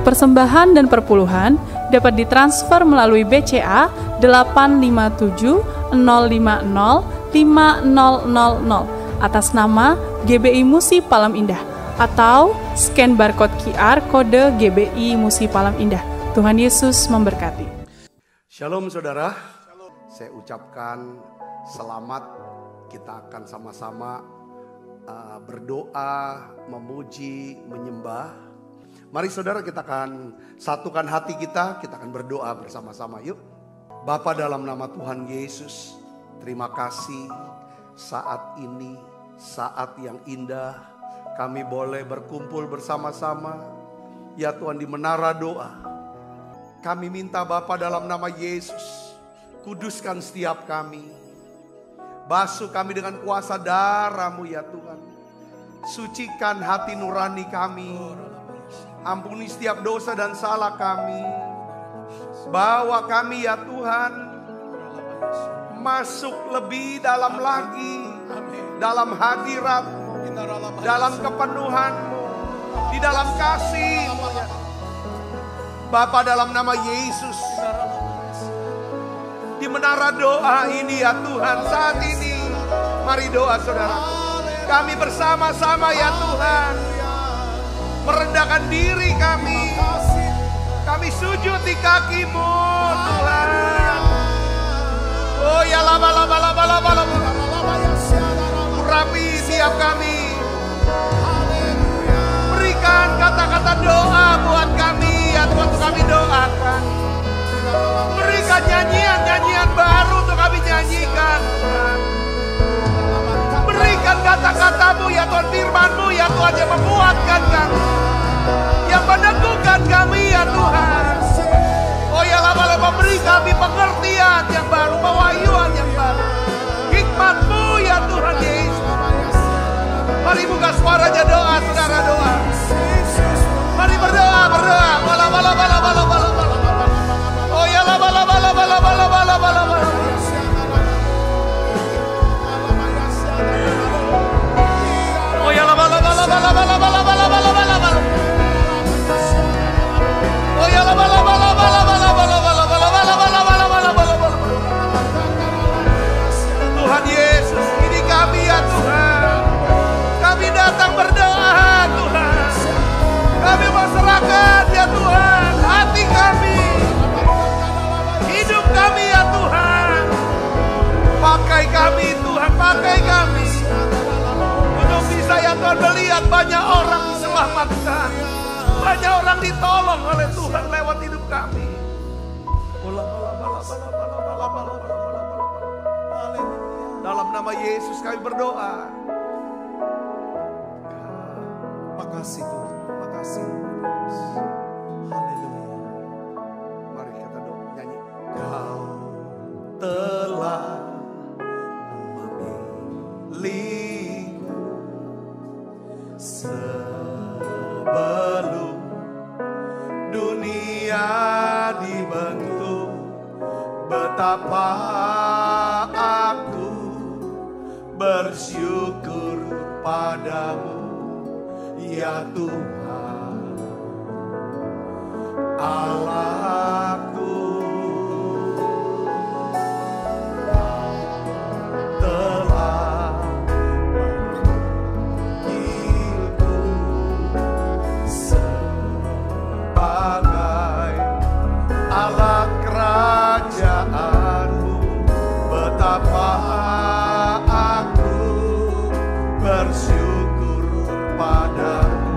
Persembahan dan perpuluhan dapat ditransfer melalui BCA 857 050 5000 atas nama GBI Musi Palem Indah atau scan barcode QR kode GBI Musi Palem Indah. Tuhan Yesus memberkati. Shalom saudara, saya ucapkan selamat. Kita akan sama-sama berdoa, memuji, menyembah. Mari saudara, kita akan satukan hati kita akan berdoa bersama-sama. Yuk. Bapa, dalam nama Tuhan Yesus, terima kasih saat ini, saat yang indah, kami boleh berkumpul bersama-sama. Ya Tuhan, di menara doa, kami minta Bapa dalam nama Yesus, kuduskan setiap kami. Basuh kami dengan kuasa darah-Mu ya Tuhan. Sucikan hati nurani kami. Ampuni setiap dosa dan salah kami. Bawa kami ya Tuhan masuk lebih dalam lagi dalam hadirat, dalam kepenuhan-Mu, di dalam kasih-Mu. Bapa, dalam nama Yesus, di menara doa ini ya Tuhan, saat ini mari doa saudara. Kami bersama-sama ya Tuhan merendahkan diri kami. Kami sujud di kaki-Mu Tuhan. Oh ya lama. Urapi tiap kami. Berikan kata-kata doa buat kami ya Tuhan, untuk kami doakan. Berikan nyanyian baru untuk kami nyanyikan Tuhan. Berikan kata-kata-Mu ya Tuhan, firman-Mu ya Tuhan, yang menguatkan kami, yang meneguhkan kami ya Tuhan. Oh ya lama-lama, beri kami pengertian yang baru, pewahyuan yang baru, hikmat-Mu ya Tuhan Yesus. Mari buka suaranya doa, saudara doa. Mari berdoa. Oh ya lama. Oh ya lama. Oh ya lama. Tuhan Yesus, ini kami ya Tuhan. Kami datang berdoa Tuhan. Kami masyarakat ya Tuhan, hati kami, hidup kami ya Tuhan. Pakai kami Tuhan, pakai kami untuk bisa ya Tuhan melihat banyak orang diselamatkan, banyak orang ditolong oleh Tuhan lewat hidup kami. Dalam nama Yesus kami berdoa. Makasih Tuhan, makasih. Haleluya. Mari kita doa, nyanyi. Kau telah memilihku sebelum dunia dibentuk. Betapa aku bersyukur padamu ya Tuhan Allahku. Telah memanggilku sebagai alat kerajaan-Mu. Betapa aku bersyukur padamu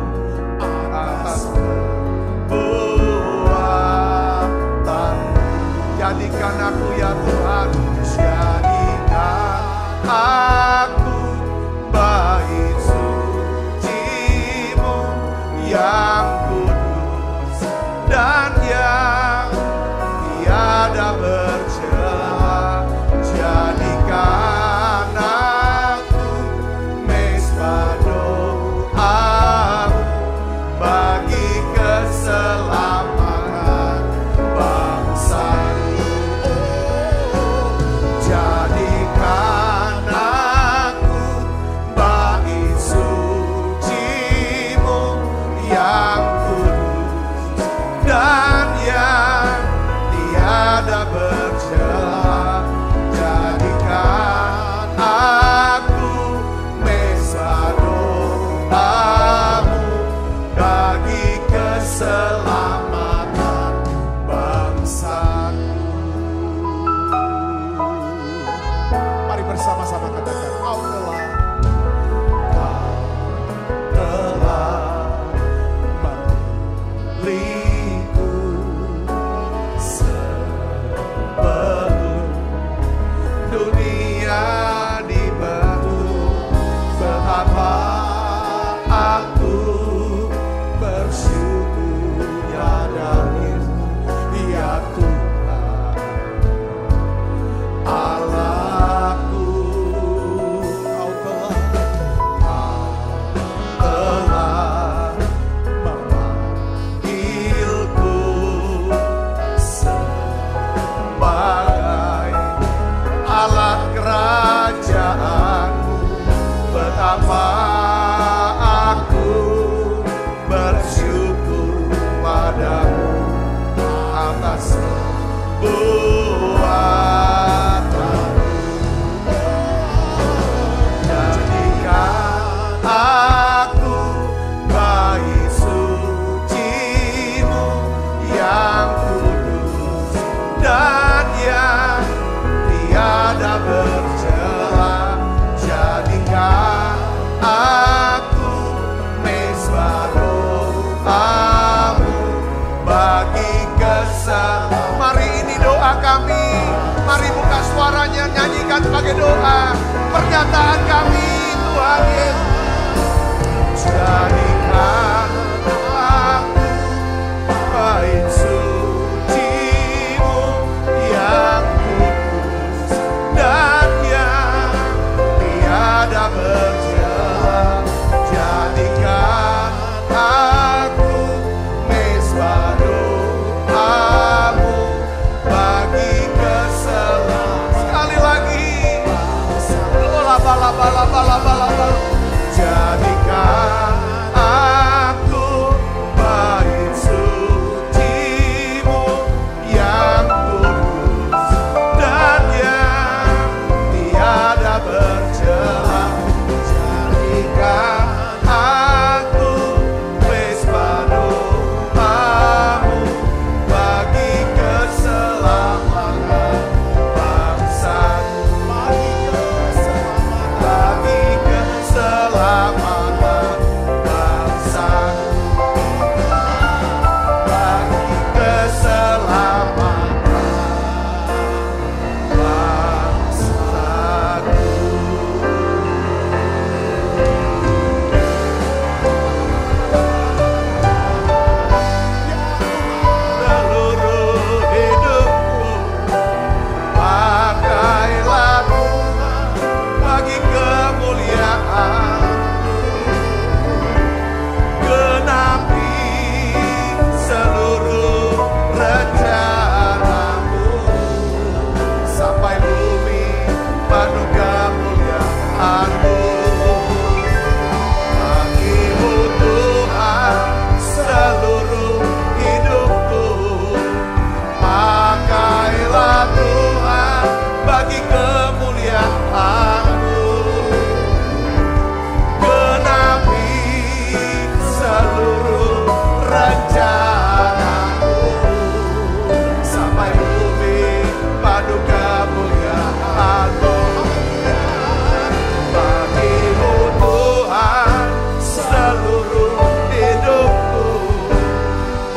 bagi keselamatan. Mari ini doa kami. Mari buka suaranya, nyanyikan sebagai doa. Pernyataan kami Tuhan Yesus. Jadikan aku bait suci-Mu yang kudus dan yang tiada bercela. Jadikan aku mezbah doa-Mu bagi keselamatan. Sekali lagi, laba-laba. Jadikan aku bait suci-Mu yang kudus dan yang tiada bercela. Jadikan aku mezbah doa-Mu bagi keselamatan bangsa-Ku. Bagi keselamatan bangsa-Ku. Bagi keselamatan bangsa-Ku. Seluruh hidupku pakailah Tuhan bagi kemuliaan. Genapi seluruh rencana-Mu sampai bumi penuh kemuliaan-Mu. Bagi-Mu Tuhan seluruh hidupku, pakailah Tuhan bagi kemuliaan-Mu. Genapi seluruh rencana-Mu sampai bumi penuh kemuliaan-Mu. Bagi-Mu Tuhan seluruh hidupku,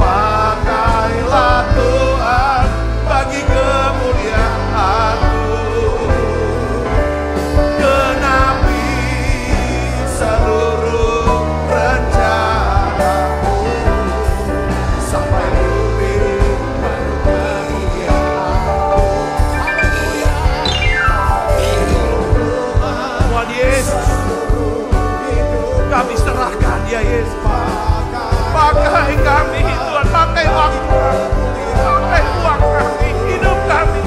pakailah Tuhan bagi kemuliaan-Mu. Genapi seluruh rencana-Mu sampai bumi penuh kemuliaan-Mu. Tuhan Yesus, kami serahkan ya Yesus. Pakai kami Tuhan, pakai waktu kami, pakai uang kami, hidup kami.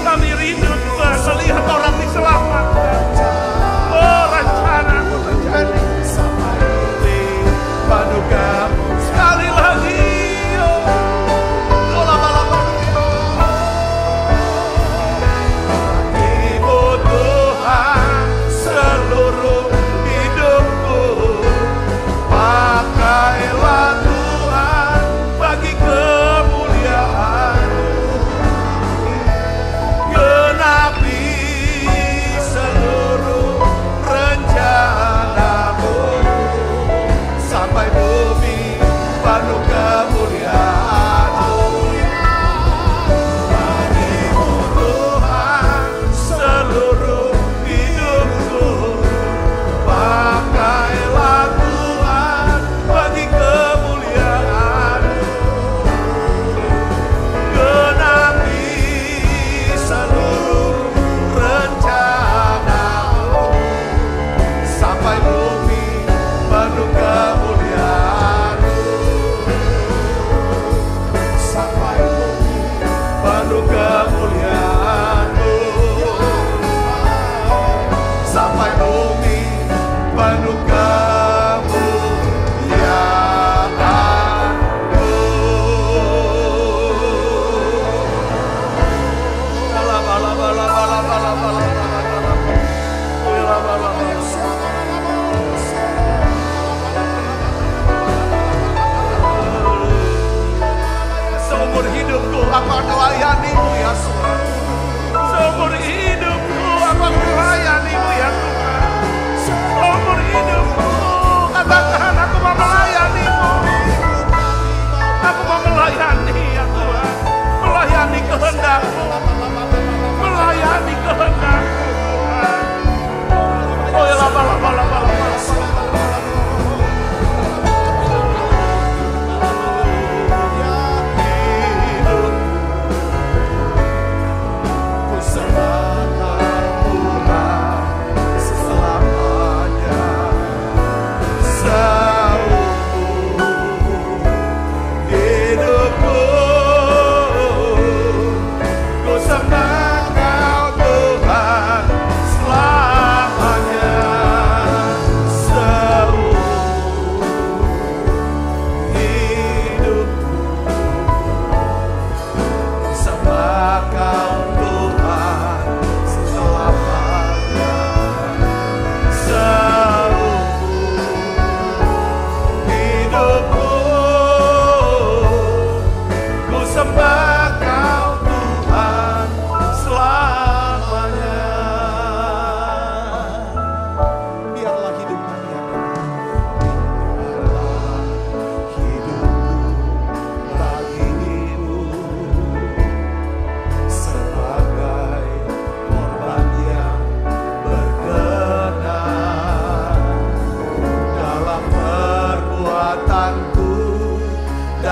Kami rindu Tuhan melihat orang diselamatkan. Oh, rencana-Mu terjadi sampai bumi penuh kamu. Sekali lagi, Bagi-Mu Tuhan seluruh hidupku, pakailah Tuhan bagi kemuliaan-Mu. Genapi seluruh rencana-Mu sampai bumi penuh kemuliaan-Mu. Bagi-Mu Tuhan seluruh hidupku, pakailah Tuhan bagi kemuliaan-Mu. Genapi seluruh rencana-Mu sampai bumi penuh kemuliaan-Mu.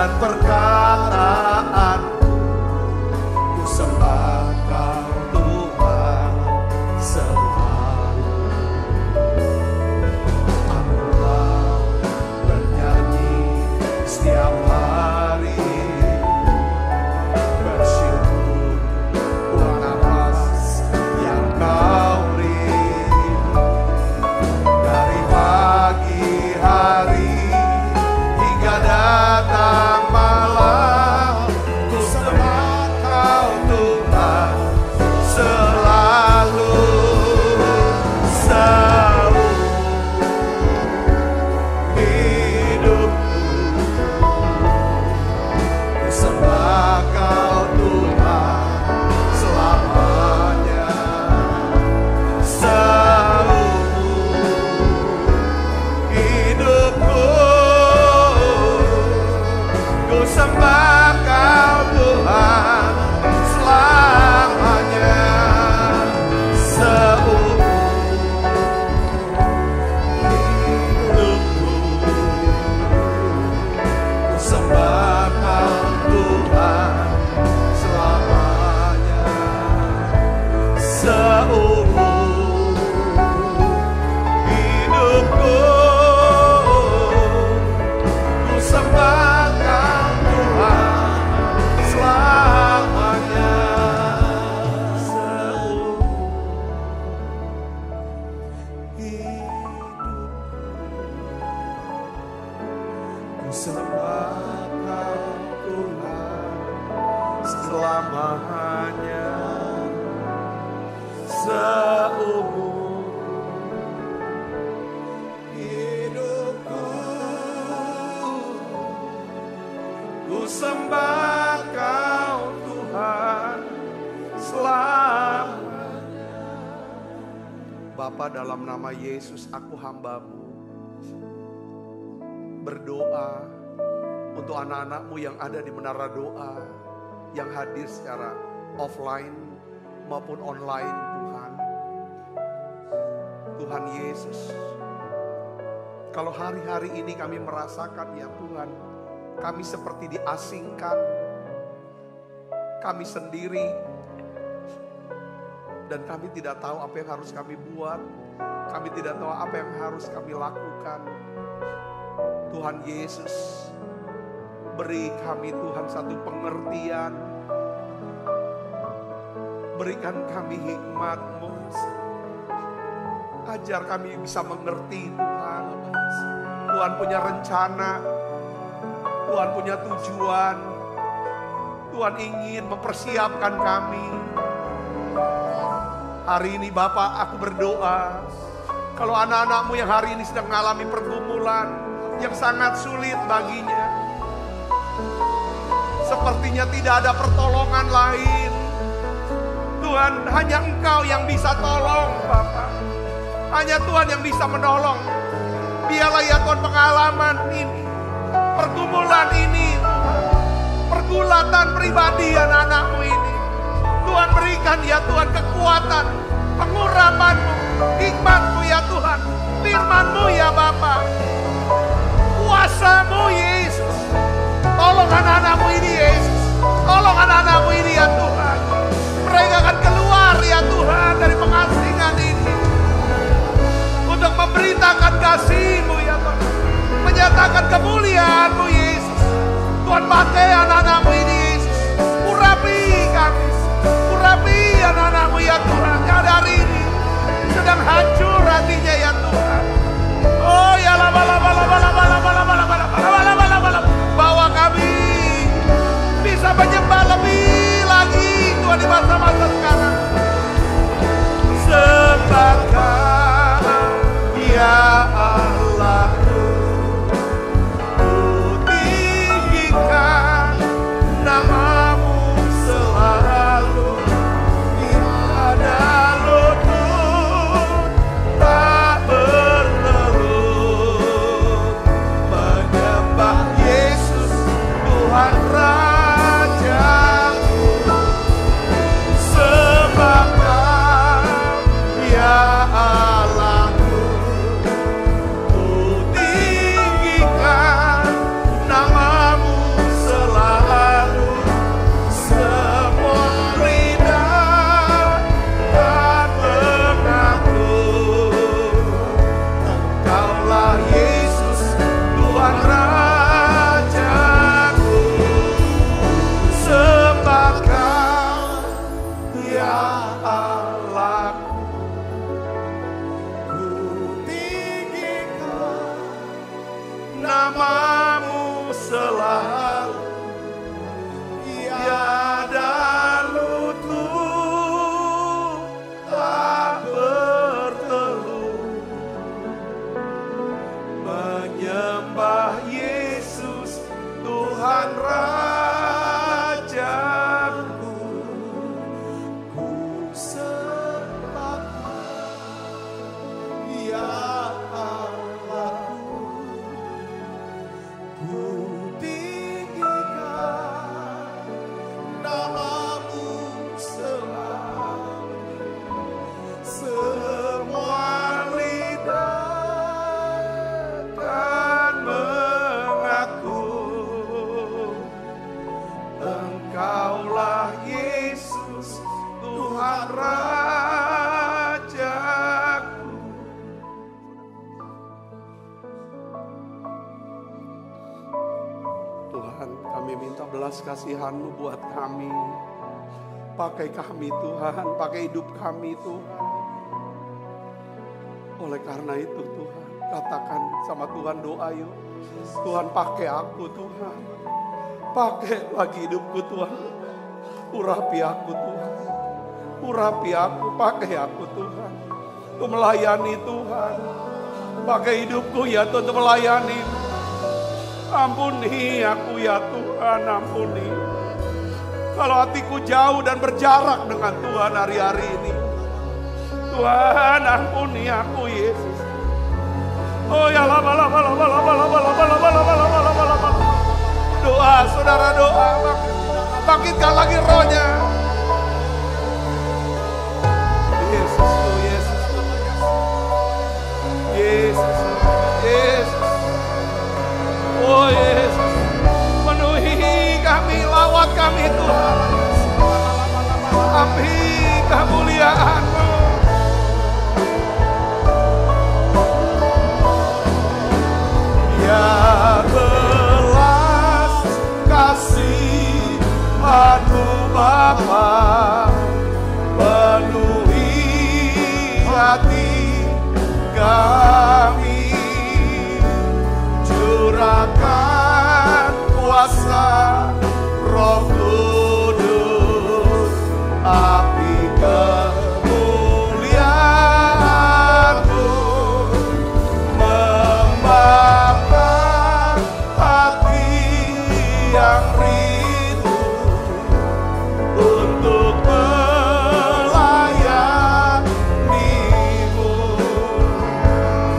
dan perkataan. Ku sembah Kau Tuhan selalu. Aku mau bernyanyi setiap hari, bersyukur buat nafas yang Kau beri. Dari pagi hari hingga datang malam, ku sembah Kau Tuhan selalu. Seumur hidupku, ku sembah Kau Tuhan selamanya. Seumur hidupku, ku sembah Kau Tuhan selamanya. Seumur hidupku, ku sembah Kau Tuhan selamanya. Seumur hidupku, ku sembah Kau Tuhan selamanya. Seumur hidupku, ku sembah Kau Tuhan selamanya. Seumur hidupku, ku sembah Kau Tuhan selamanya. Bapa, dalam nama Yesus, aku hamba-Mu berdoa untuk anak-anak-Mu yang ada di menara doa, yang hadir secara offline maupun online. Tuhan, Tuhan Yesus, kalau hari-hari ini kami merasakan, ya Tuhan, kami seperti diasingkan, kami sendiri, dan kami tidak tahu apa yang harus kami buat, kami tidak tahu apa yang harus kami lakukan. Tuhan Yesus, beri kami Tuhan satu pengertian, berikan kami hikmat-Mu, ajar kami bisa mengerti Tuhan. Tuhan punya rencana, Tuhan punya tujuan, Tuhan ingin mempersiapkan kami. Hari ini Bapak, aku berdoa, kalau anak-anak-Mu yang hari ini sedang mengalami pergumulan yang sangat sulit baginya, sepertinya tidak ada pertolongan lain. Tuhan, hanya Engkau yang bisa tolong Bapak. Hanya Tuhan yang bisa menolong. Biarlah ya Tuhan pengalaman ini, pergumulan ini, pergulatan pribadi anak-anak-Mu ini, Tuhan berikan ya Tuhan kekuatan, pengurapan-Mu, hikmat-Mu ya Tuhan, firman-Mu ya Bapa, kuasa-Mu Yesus. Tolong anak-anak-Mu ini Yesus, tolong anak-anak-Mu ini ya Tuhan. Mereka akan keluar ya Tuhan dari pengasingan ini untuk memberitakan kasih-Mu ya Tuhan, menyatakan kemuliaan-Mu Yesus. Tuhan pakai anak-anak-Mu ini Yesus, urapi kami, urapi anak-anak-Mu ya Tuhan yang hari ini sedang hancur hatinya ya Tuhan. Oh ya bahwa kami bisa menyembah lebih lagi Tuhan di masa-masa sekarang. Sembah Kau ya Allahku, ku Tuhan Rajaku, Ku sembahmu, ya Allahku. Ku tinggikan namamu selalu. Semua lidah dan mengaku Engkaulah Yesus, Tuhan Rajaku. Tuhan, kami minta belas kasihan-Mu buat kami. Pakai kami Tuhan, pakai hidup kami Tuhan. Oleh karena itu Tuhan, katakan sama Tuhan doa yuk. Tuhan pakai aku Tuhan. Pakai lagi hidupku Tuhan. Urapi aku Tuhan. Urapi aku, pakai aku Tuhan. Untuk melayani Tuhan. Pakai hidupku ya Tuhan untuk melayani. Ampuni aku ya Tuhan, ampuni. Kalau hatiku jauh dan berjarak dengan Tuhan hari-hari ini. Tuhan ampuni aku Yesus. Oh ya lama. Doa saudara doa. Bangkitkan lagi rohnya. Yesus tuh Yesus. Yesus. Yesus. Oh Yesus. Penuhi kami, lawat kami Tuhan. Api kemuliaan-Mu. Ya belas kasihan-Mu Bapa, penuhi hati kami, curahkan kuasa Roh Kudus, api kemuliaan-Mu membakar hati yang rindu untuk melayani-Mu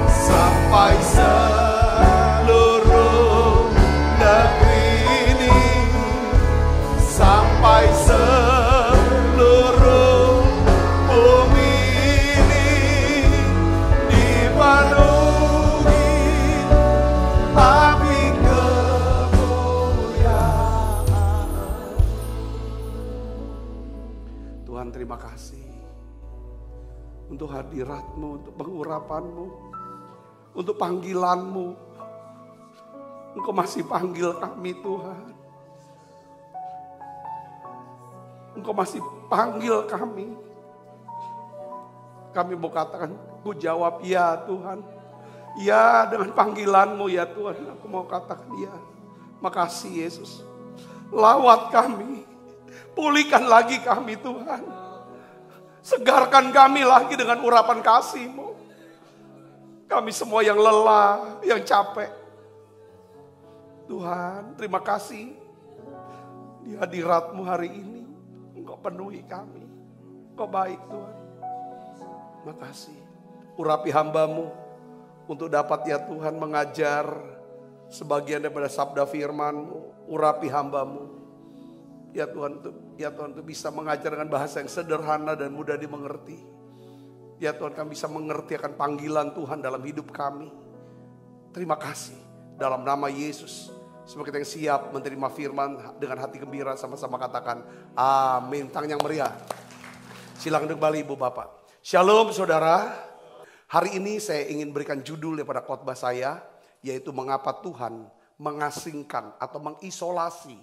sampai seluruh negeri ini, sampai seluruh bumi ini dipenuhi api kemuliaan. Tuhan terima kasih untuk hadirat-Mu, untuk pengurapan-Mu, untuk panggilan-Mu. Engkau masih panggil kami Tuhan. Engkau masih panggil kami. Kami mau katakan, ku jawab ya Tuhan. Ya dengan panggilan-Mu ya Tuhan. Aku mau katakan ya. Makasih Yesus. Lawat kami. Pulihkan lagi kami Tuhan. Segarkan kami lagi dengan urapan kasih-Mu. Kami semua yang lelah, yang capek. Tuhan, terima kasih. Di hadirat-Mu hari ini, Engkau penuhi kami. Engkau baik Tuhan. Makasih. Urapi hamba-Mu untuk dapat ya Tuhan mengajar sebagian daripada sabda firman-Mu. Urapi hamba-Mu. Ya Tuhan, untuk bisa mengajar dengan bahasa yang sederhana dan mudah dimengerti. Ya Tuhan, kami bisa mengerti akan panggilan Tuhan dalam hidup kami. Terima kasih. Dalam nama Yesus. Semua kita yang siap menerima firman dengan hati gembira, sama-sama katakan amin. Tangan yang meriah. Silakan duduk kembali Ibu Bapak. Shalom saudara. Hari ini saya ingin berikan judul daripada khotbah saya, yaitu mengapa Tuhan mengasingkan atau mengisolasi,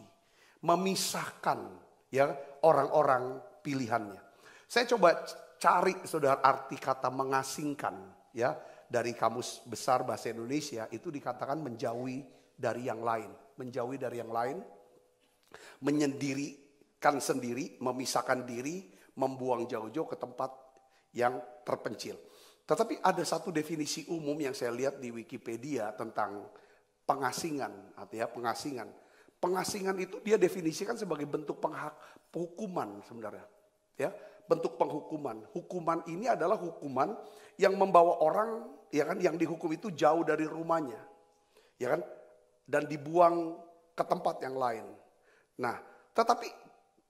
memisahkan ya orang-orang pilihannya. Saya coba cari saudara arti kata mengasingkan ya dari Kamus Besar Bahasa Indonesia, itu dikatakan menjauhi dari yang lain, menjauhi dari yang lain, menyendirikan sendiri, memisahkan diri, membuang jauh-jauh ke tempat yang terpencil. Tetapi ada satu definisi umum yang saya lihat di Wikipedia tentang pengasingan, artinya pengasingan. Pengasingan itu dia definisikan sebagai bentuk penghukuman sebenarnya. Ya, bentuk penghukuman. Hukuman ini adalah hukuman yang membawa orang, ya kan, yang dihukum itu jauh dari rumahnya, ya kan, dan dibuang ke tempat yang lain. Nah, tetapi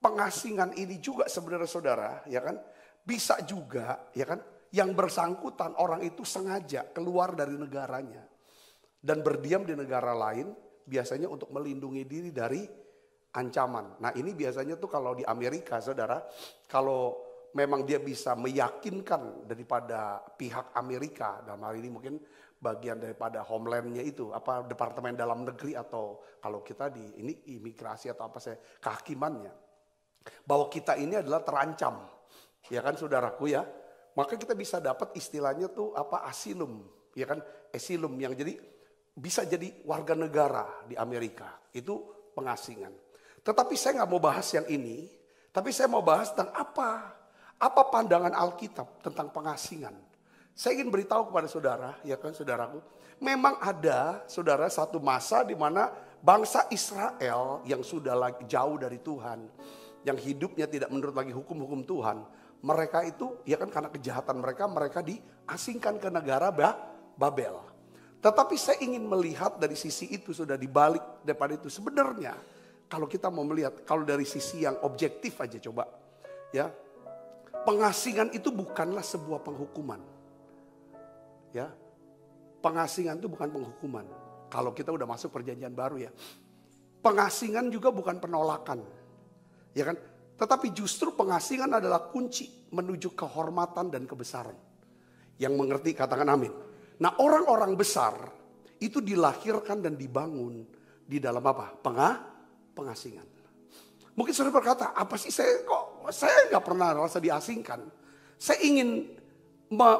pengasingan ini juga sebenarnya saudara, ya kan, bisa juga, ya kan, yang bersangkutan orang itu sengaja keluar dari negaranya dan berdiam di negara lain, biasanya untuk melindungi diri dari ancaman. Nah, ini biasanya tuh kalau di Amerika, saudara, kalau memang dia bisa meyakinkan daripada pihak Amerika, dalam hal ini mungkin bagian daripada homelandnya itu, apa Departemen Dalam Negeri atau kalau kita di ini imigrasi atau apa saya kehakimannya, bahwa kita ini adalah terancam, ya kan saudaraku ya, maka kita bisa dapat istilahnya tuh apa asilum, ya kan, asilum yang jadi bisa jadi warga negara di Amerika, itu pengasingan. Tetapi saya nggak mau bahas yang ini, tapi saya mau bahas tentang apa pandangan Alkitab tentang pengasingan. Saya ingin beritahu kepada saudara, ya kan saudaraku, memang ada saudara satu masa di mana bangsa Israel yang sudah jauh dari Tuhan, yang hidupnya tidak menurut lagi hukum-hukum Tuhan, mereka itu ya kan karena kejahatan mereka diasingkan ke negara Babel. Tetapi saya ingin melihat dari sisi itu, sudah dibalik daripada itu sebenarnya. Kalau kita mau melihat, kalau dari sisi yang objektif aja coba, ya, pengasingan itu bukanlah sebuah penghukuman, ya, pengasingan itu bukan penghukuman. Kalau kita udah masuk perjanjian baru ya, pengasingan juga bukan penolakan, ya kan? Tetapi justru pengasingan adalah kunci menuju kehormatan dan kebesaran. Yang mengerti katakan amin. Nah, orang-orang besar itu dilahirkan dan dibangun di dalam apa? Pengasingan. Mungkin saudara berkata, apa sih saya nggak pernah rasa diasingkan. Saya ingin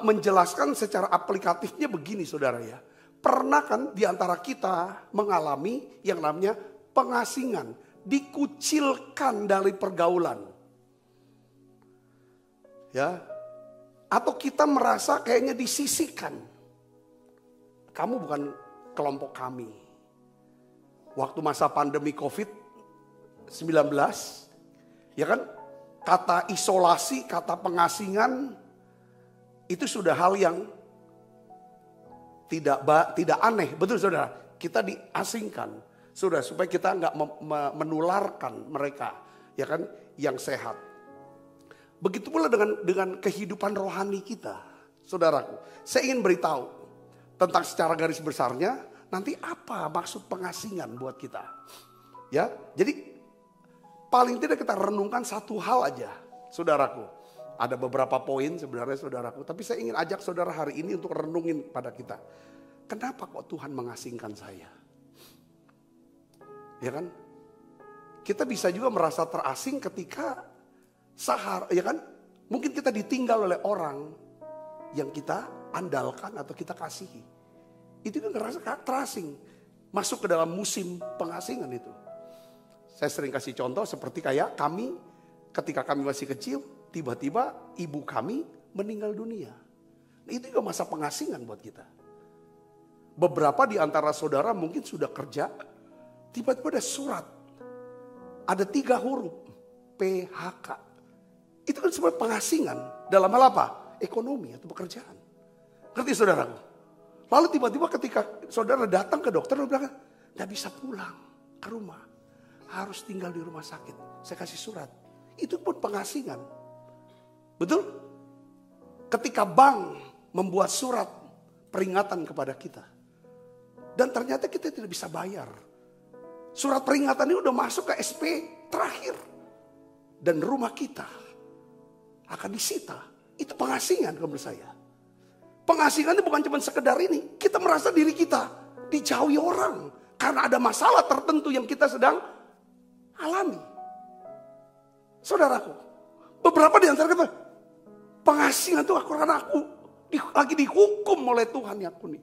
menjelaskan secara aplikatifnya begini saudara ya. Pernah kan di antara kita mengalami yang namanya pengasingan, dikucilkan dari pergaulan. Ya. Atau kita merasa kayaknya disisihkan. Kamu bukan kelompok kami. Waktu masa pandemi COVID-19, ya kan, kata isolasi, kata pengasingan, itu sudah hal yang tidak aneh, betul saudara? Kita diasingkan, saudara, supaya kita nggak menularkan mereka, ya kan, yang sehat. Begitu pula dengan kehidupan rohani kita, saudaraku. Saya ingin beritahu tentang secara garis besarnya, nanti apa maksud pengasingan buat kita. Ya, jadi paling tidak kita renungkan satu hal aja, saudaraku. Ada beberapa poin sebenarnya saudaraku, tapi saya ingin ajak saudara hari ini untuk renungin pada kita. Kenapa kok Tuhan mengasingkan saya? Ya kan? Kita bisa juga merasa terasing ketika ya kan? Mungkin kita ditinggal oleh orang yang kita andalkan atau kita kasihi. Itu kan ngerasa terasing. Masuk ke dalam musim pengasingan itu. Saya sering kasih contoh seperti kayak kami, ketika kami masih kecil, tiba-tiba ibu kami meninggal dunia. Itu juga masa pengasingan buat kita. Beberapa di antara saudara mungkin sudah kerja, tiba-tiba ada surat. Ada 3 huruf, PHK. Itu kan sebuah pengasingan dalam hal apa? Ekonomi atau pekerjaan. Ngerti saudaraku? Lalu tiba-tiba ketika saudara datang ke dokter, dia bilang, gak bisa pulang ke rumah. Harus tinggal di rumah sakit. Saya kasih surat. Itu pun pengasingan. Betul? Ketika bank membuat surat peringatan kepada kita. Dan ternyata kita tidak bisa bayar. Surat peringatan ini udah masuk ke SP terakhir. Dan rumah kita akan disita. Itu pengasingan menurut saya. Pengasingan itu bukan cuma sekedar ini. Kita merasa diri kita dijauhi orang. Karena ada masalah tertentu yang kita sedang alami. Saudaraku, beberapa di antara kita, pengasingan itu karena aku lagi dihukum oleh Tuhan ya aku nih.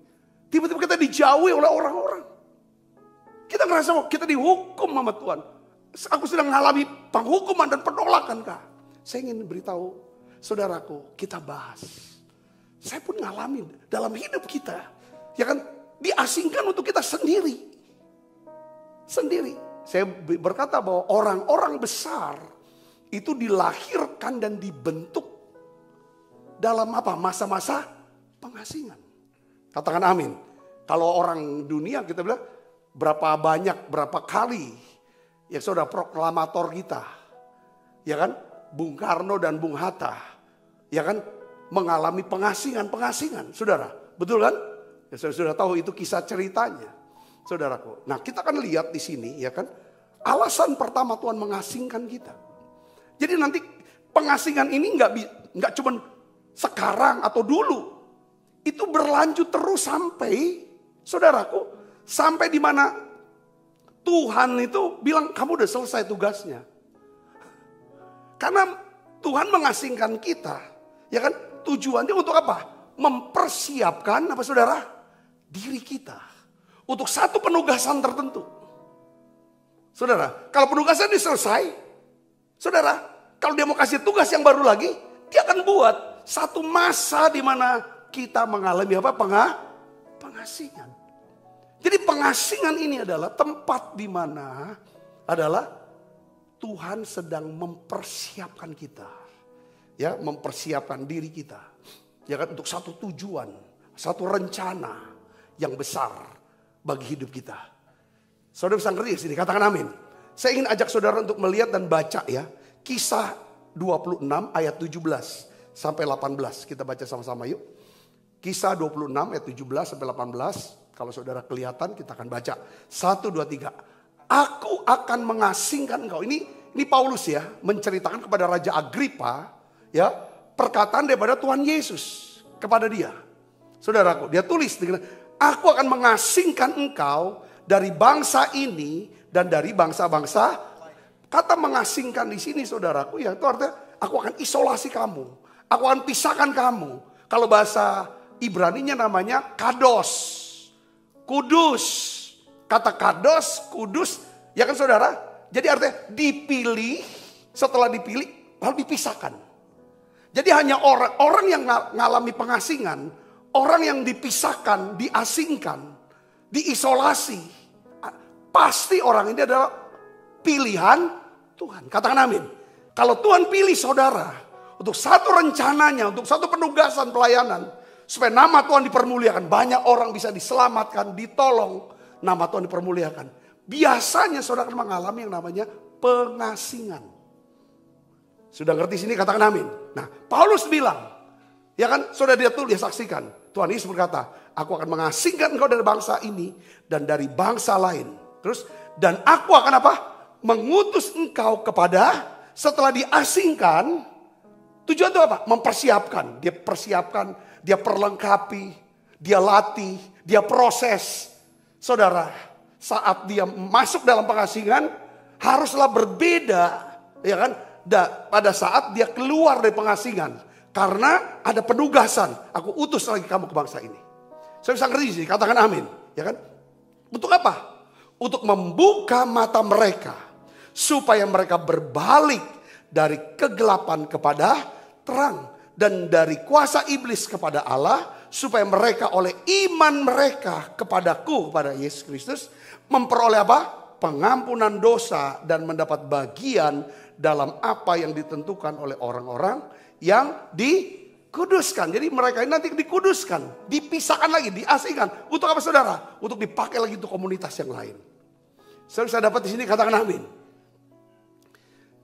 Tiba-tiba kita dijauhi oleh orang-orang. Kita merasa kita dihukum sama Tuhan. Aku sedang mengalami penghukuman dan penolakan kah? Saya ingin beritahu saudaraku, kita bahas. Saya pun ngalamin dalam hidup kita. Ya kan, diasingkan untuk kita sendiri. Sendiri. Saya berkata bahwa orang-orang besar itu dilahirkan dan dibentuk dalam apa? Masa-masa pengasingan. Katakan amin. Kalau orang dunia kita bilang berapa banyak, berapa kali ya saudara proklamator kita. Ya kan? Bung Karno dan Bung Hatta. Ya kan? Mengalami pengasingan. Saudara, betul kan? Ya, sudah tahu itu kisah ceritanya, saudaraku. Nah, kita kan lihat di sini, ya kan? Alasan pertama Tuhan mengasingkan kita. Jadi nanti pengasingan ini nggak cuma sekarang atau dulu, itu berlanjut terus sampai, saudaraku, sampai di mana Tuhan itu bilang kamu udah selesai tugasnya. Karena Tuhan mengasingkan kita, ya kan? Tujuannya untuk apa? Mempersiapkan apa, saudara? Diri kita untuk satu penugasan tertentu. Saudara, kalau penugasan ini selesai, saudara, kalau dia mau kasih tugas yang baru lagi, dia akan buat satu masa di mana kita mengalami apa? Pengasingan. Jadi pengasingan ini adalah tempat di mana adalah Tuhan sedang mempersiapkan kita. Ya, mempersiapkan diri kita. Ya kan, untuk satu tujuan, satu rencana yang besar bagi hidup kita. Saudara bisa ngerti di sini, katakan amin. Saya ingin ajak saudara untuk melihat dan baca ya. Kisah 26 ayat 17 sampai 18. Kita baca sama-sama yuk. Kisah 26 ayat 17 sampai 18. Kalau saudara kelihatan kita akan baca. 1, 2, 3. Aku akan mengasingkan engkau. Ini Paulus ya, menceritakan kepada Raja Agripa ya, perkataan daripada Tuhan Yesus kepada dia. Saudaraku, dia tulis, aku akan mengasingkan engkau dari bangsa ini dan dari bangsa-bangsa. Kata mengasingkan di sini, saudaraku, ya itu artinya aku akan isolasi kamu. Aku akan pisahkan kamu. Kalau bahasa Ibraninya namanya kados, kudus. Kata kados, kudus, ya kan saudara? Jadi artinya dipilih, setelah dipilih lalu dipisahkan. Jadi hanya orang yang mengalami pengasingan, orang yang dipisahkan, diasingkan, diisolasi, pasti orang ini adalah pilihan Tuhan. Katakan amin. Kalau Tuhan pilih saudara untuk satu rencananya, untuk satu penugasan pelayanan, supaya nama Tuhan dipermuliakan, banyak orang bisa diselamatkan, ditolong, nama Tuhan dipermuliakan. Biasanya saudara akan mengalami yang namanya pengasingan. Sudah ngerti sini, katakan amin. Nah, Paulus bilang, ya kan, saudara dia tulis, dia saksikan. Tuhan Yesus berkata, aku akan mengasingkan engkau dari bangsa ini dan dari bangsa lain. Terus, dan aku akan apa? Mengutus engkau kepada, setelah diasingkan, tujuan itu apa? Mempersiapkan. Dia persiapkan, dia perlengkapi, dia latih, dia proses. Saudara, saat dia masuk dalam pengasingan, haruslah berbeda, ya kan? Pada saat dia keluar dari pengasingan. Karena ada penugasan. Aku utus lagi kamu ke bangsa ini. Saya bisa ngerti sih, katakan amin. Ya kan? Untuk apa? Untuk membuka mata mereka. Supaya mereka berbalik dari kegelapan kepada terang. Dan dari kuasa iblis kepada Allah. Supaya mereka oleh iman mereka kepadaku, kepada Yesus Kristus. Memperoleh apa? Pengampunan dosa dan mendapat bagian dalam apa yang ditentukan oleh orang-orang yang dikuduskan. Jadi mereka ini nanti dikuduskan, dipisahkan lagi, diasingkan. Untuk apa saudara? Untuk dipakai lagi untuk komunitas yang lain. Saudara bisa dapat di sini, katakan amin.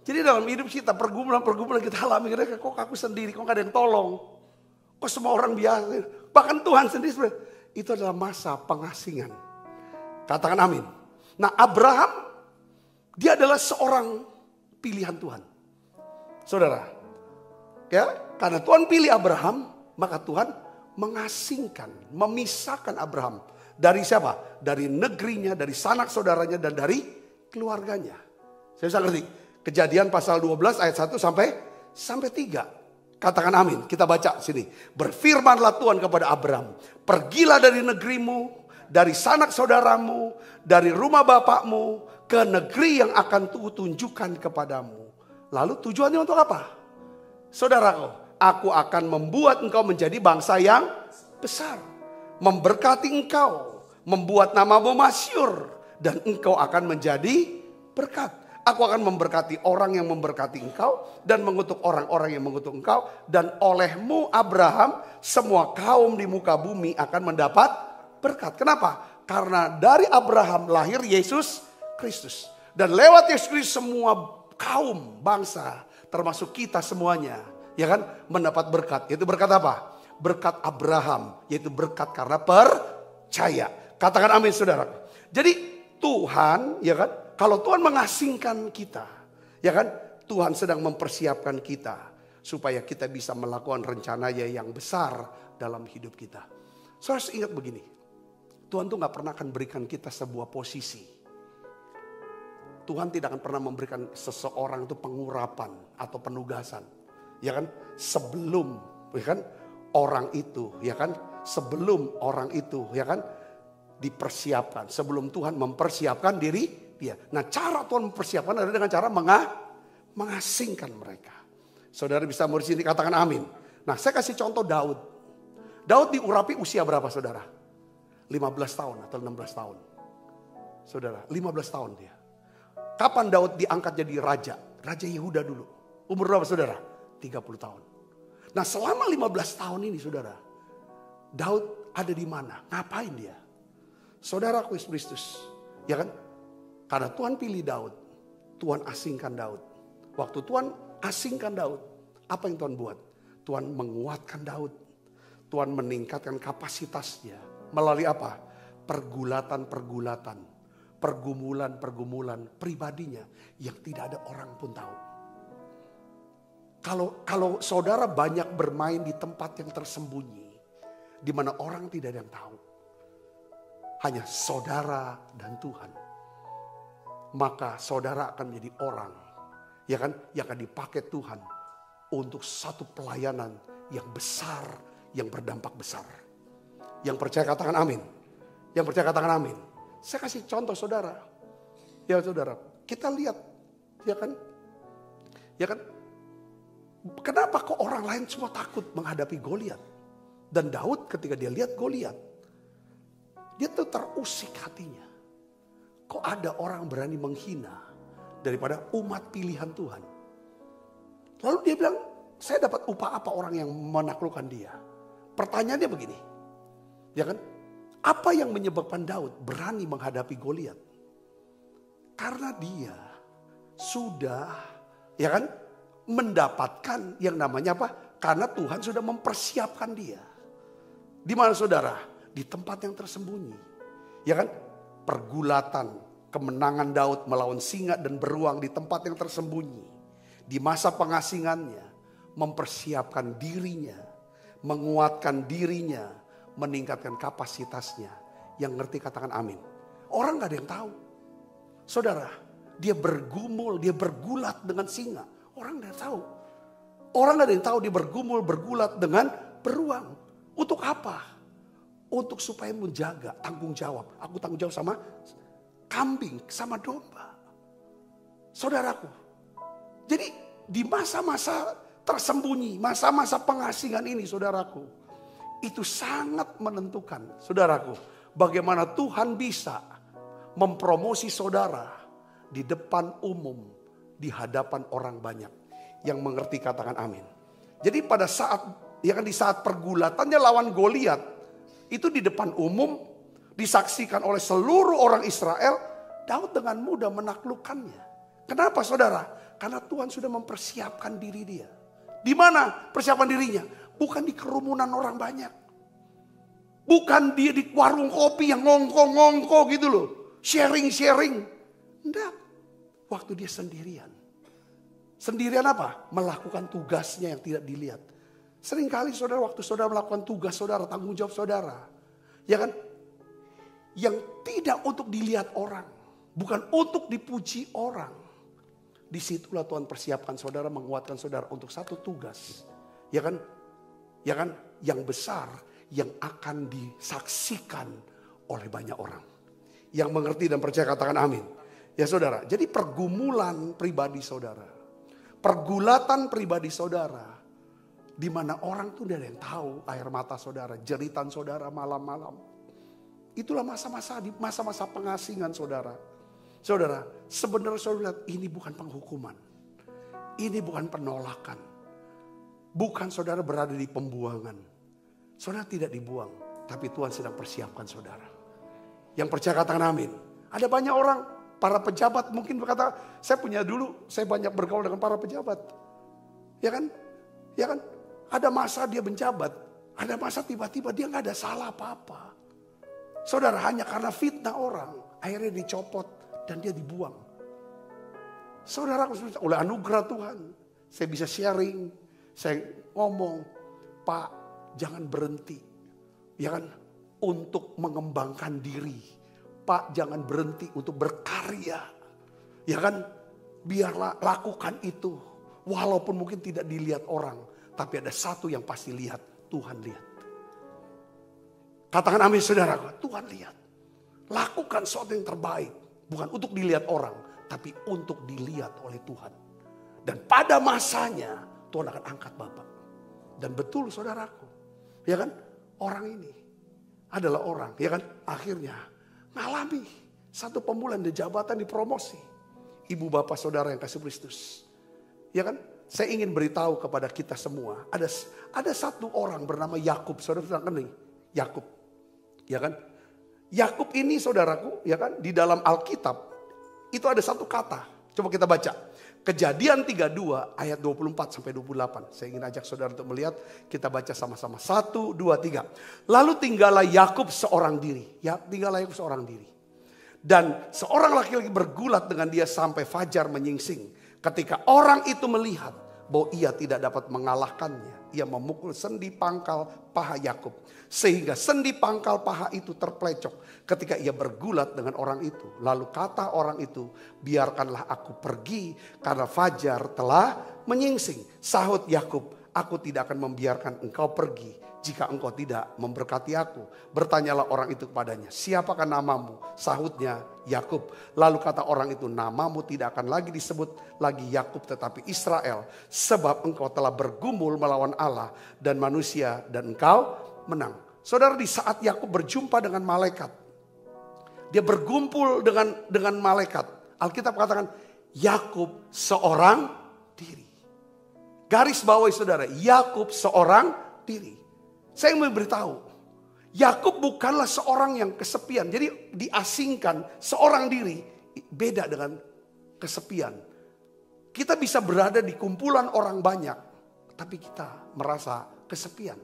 Jadi dalam hidup kita, pergumulan kita alami, kok aku sendiri, kok gak ada yang tolong. Kok semua orang biasa. Bahkan Tuhan sendiri, itu adalah masa pengasingan. Katakan amin. Nah, Abraham, dia adalah seorang pilihan Tuhan. Saudara, ya, karena Tuhan pilih Abraham, maka Tuhan mengasingkan, memisahkan Abraham dari siapa? Dari negerinya, dari sanak saudaranya, dan dari keluarganya. Saya bisa ngerti. Kejadian pasal 12 ayat 1 sampai 3. Katakan amin. Kita baca sini. Berfirmanlah Tuhan kepada Abraham, pergilah dari negerimu, dari sanak saudaramu, dari rumah bapakmu, ke negeri yang akan tunjukkan kepadamu. Lalu tujuannya untuk apa? Saudaraku, aku akan membuat engkau menjadi bangsa yang besar. Memberkati engkau, membuat namamu masyhur, dan engkau akan menjadi berkat. Aku akan memberkati orang yang memberkati engkau dan mengutuk orang-orang yang mengutuk engkau. Dan olehmu Abraham semua kaum di muka bumi akan mendapat berkat. Kenapa? Karena dari Abraham lahir Yesus Kristus. Dan lewat Yesus Kristus semua kaum, bangsa, termasuk kita semuanya, ya kan, mendapat berkat. Yaitu berkat apa? Berkat Abraham, yaitu berkat karena percaya. Katakan amin saudara. Jadi Tuhan, ya kan, kalau Tuhan mengasingkan kita, ya kan, Tuhan sedang mempersiapkan kita supaya kita bisa melakukan rencananya yang besar dalam hidup kita. Saudara harus ingat begini, Tuhan tuh gak pernah akan berikan kita sebuah posisi. Tuhan tidak akan pernah memberikan seseorang itu pengurapan atau penugasan, ya kan, sebelum, ya kan, orang itu, ya kan, sebelum orang itu, ya kan, dipersiapkan, sebelum Tuhan mempersiapkan diri dia. Nah, cara Tuhan mempersiapkan adalah dengan cara mengasingkan mereka. Saudara bisa mau di sini katakan amin. Nah, saya kasih contoh Daud. Daud diurapi usia berapa saudara? 15 tahun atau 16 tahun. Saudara, 15 tahun dia. Kapan Daud diangkat jadi raja? Raja Yehuda dulu. Umur berapa saudara? 30 tahun. Nah, selama 15 tahun ini saudara, Daud ada di mana? Ngapain dia? Saudara Yesus Kristus, ya kan? Karena Tuhan pilih Daud, Tuhan asingkan Daud. Waktu Tuhan asingkan Daud, apa yang Tuhan buat? Tuhan menguatkan Daud. Tuhan meningkatkan kapasitasnya. Melalui apa? Pergulatan-pergulatan, pergumulan-pergumulan pribadinya yang tidak ada orang pun tahu. Kalau saudara banyak bermain di tempat yang tersembunyi, di mana orang tidak ada yang tahu, hanya saudara dan Tuhan, maka saudara akan menjadi orang, ya kan, yang akan dipakai Tuhan untuk satu pelayanan yang besar, yang berdampak besar. Yang percaya katakan amin. Yang percaya katakan amin. Saya kasih contoh saudara. Ya saudara, kita lihat, ya kan, ya kan, kenapa kok orang lain semua takut menghadapi Goliat? Dan Daud ketika dia lihat Goliat, dia tuh terusik hatinya. Kok ada orang berani menghina daripada umat pilihan Tuhan? Lalu dia bilang, saya dapat upah apa orang yang menaklukkan dia? Pertanyaannya begini, ya kan? Apa yang menyebabkan Daud berani menghadapi Goliat? Karena dia sudah, ya kan, mendapatkan yang namanya apa? Karena Tuhan sudah mempersiapkan dia. Di mana saudara? Di tempat yang tersembunyi. Ya kan? Pergulatan, kemenangan Daud melawan singa dan beruang di tempat yang tersembunyi. Di masa pengasingannya, mempersiapkan dirinya, menguatkan dirinya, meningkatkan kapasitasnya. Yang ngerti katakan amin. Orang gak ada yang tahu. Saudara, dia bergumul, dia bergulat dengan singa. Orang gak tahu. Orang gak ada yang tahu dia bergumul, bergulat dengan beruang. Untuk apa? Untuk supaya menjaga tanggung jawab. Aku tanggung jawab sama kambing, sama domba. Saudaraku. Jadi di masa-masa tersembunyi, masa-masa pengasingan ini saudaraku. Itu sangat menentukan saudaraku. Bagaimana Tuhan bisa mempromosi saudara di depan umum. Di hadapan orang banyak. Yang mengerti katakan amin. Jadi pada saat, ya kan, di saat pergulatannya lawan Goliat, itu di depan umum disaksikan oleh seluruh orang Israel, Daud dengan mudah menaklukkannya. Kenapa saudara? Karena Tuhan sudah mempersiapkan diri dia. Di mana persiapan dirinya? Bukan di kerumunan orang banyak. Bukan dia di warung kopi yang ngongko-ngongko gitu loh. Sharing-sharing. Enggak. Waktu dia sendirian. Sendirian apa? Melakukan tugasnya yang tidak dilihat. Seringkali saudara, waktu saudara melakukan tugas saudara, tanggung jawab saudara, ya kan, yang tidak untuk dilihat orang, bukan untuk dipuji orang. Disitulah Tuhan persiapkan saudara, menguatkan saudara untuk satu tugas, ya kan, yang besar, yang akan disaksikan oleh banyak orang. Yang mengerti dan percaya katakan amin. Ya saudara, jadi pergumulan pribadi saudara, pergulatan pribadi saudara, di mana orang tuh tidak ada yang tahu air mata saudara, jeritan saudara malam-malam. Itulah masa-masa pengasingan saudara. Saudara, sebenarnya saudara lihat ini bukan penghukuman. Ini bukan penolakan. Bukan saudara berada di pembuangan. Saudara tidak dibuang. Tapi Tuhan sedang persiapkan saudara. Yang percaya katakan amin. Ada banyak orang, para pejabat mungkin berkata, saya banyak bergaul dengan para pejabat. Ya kan? Ya kan? Ada masa dia menjabat. Ada masa tiba-tiba dia gak ada salah apa-apa. Saudara, hanya karena fitnah orang. Akhirnya dicopot dan dia dibuang. Saudara, oleh anugerah Tuhan. Saya bisa sharing. Saya ngomong, Pak, jangan berhenti. Ya kan? Untuk mengembangkan diri. Pak, jangan berhenti untuk berkarya. Ya kan? Biarlah lakukan itu. Walaupun mungkin tidak dilihat orang. Tapi ada satu yang pasti lihat. Tuhan lihat. Katakan amin saudara. Tuhan lihat. Lakukan sesuatu yang terbaik. Bukan untuk dilihat orang. Tapi untuk dilihat oleh Tuhan. Dan pada masanya Tuhan akan angkat Bapak. Dan betul saudaraku. Ya kan? Orang ini adalah orang. Ya kan? Akhirnya ngalami satu pemulihan di jabatan, di promosi. Ibu bapak saudara yang kasih Kristus. Ya kan? Saya ingin beritahu kepada kita semua. Ada satu orang bernama Yakub. Saudara sedang kenal Yakub. Ya kan? Yakub ini saudaraku, ya kan? Di dalam Alkitab itu ada satu kata. Coba kita baca. Kejadian 32 ayat 24 sampai 28. Saya ingin ajak saudara untuk melihat. Kita baca sama-sama. 1, 2, 3. Lalu tinggallah Yakub seorang diri. Ya, tinggallah Yakub seorang diri. Dan seorang laki-laki bergulat dengan dia sampai fajar menyingsing. Ketika orang itu melihat bahwa ia tidak dapat mengalahkannya, ia memukul sendi pangkal paha Yakub. Sehingga sendi pangkal paha itu terplecok ketika ia bergulat dengan orang itu. Lalu kata orang itu, biarkanlah aku pergi karena fajar telah menyingsing. Sahut Yakub, aku tidak akan membiarkan engkau pergi jika engkau tidak memberkati aku. Bertanyalah orang itu kepadanya, siapakah namamu? Sahutnya Yakub. Lalu kata orang itu, namamu tidak akan lagi disebut lagi Yakub tetapi Israel. Sebab engkau telah bergumul melawan Allah dan manusia dan engkau menang. Saudara, di saat Yakub berjumpa dengan malaikat, dia bergumpul dengan malaikat. Alkitab katakan Yakub seorang diri. Garis bawahi saudara, Yakub seorang diri. Saya ingin memberitahu, Yakub bukanlah seorang yang kesepian. Jadi diasingkan, seorang diri beda dengan kesepian. Kita bisa berada di kumpulan orang banyak, tapi kita merasa kesepian.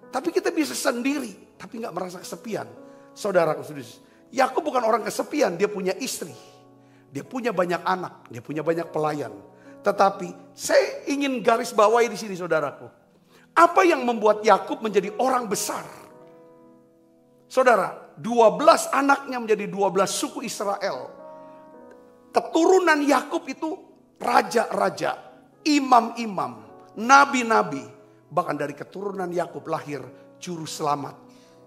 Tapi kita bisa sendiri, tapi gak merasa kesepian. Saudara, Yakub bukan orang kesepian, dia punya istri. Dia punya banyak anak, dia punya banyak pelayan. Tetapi saya ingin garis bawahi di sini saudaraku. Apa yang membuat Yakub menjadi orang besar? Saudara, 12 anaknya menjadi 12 suku Israel. Keturunan Yakub itu raja-raja, imam-imam, nabi-nabi. Bahkan dari keturunan Yakub lahir juru selamat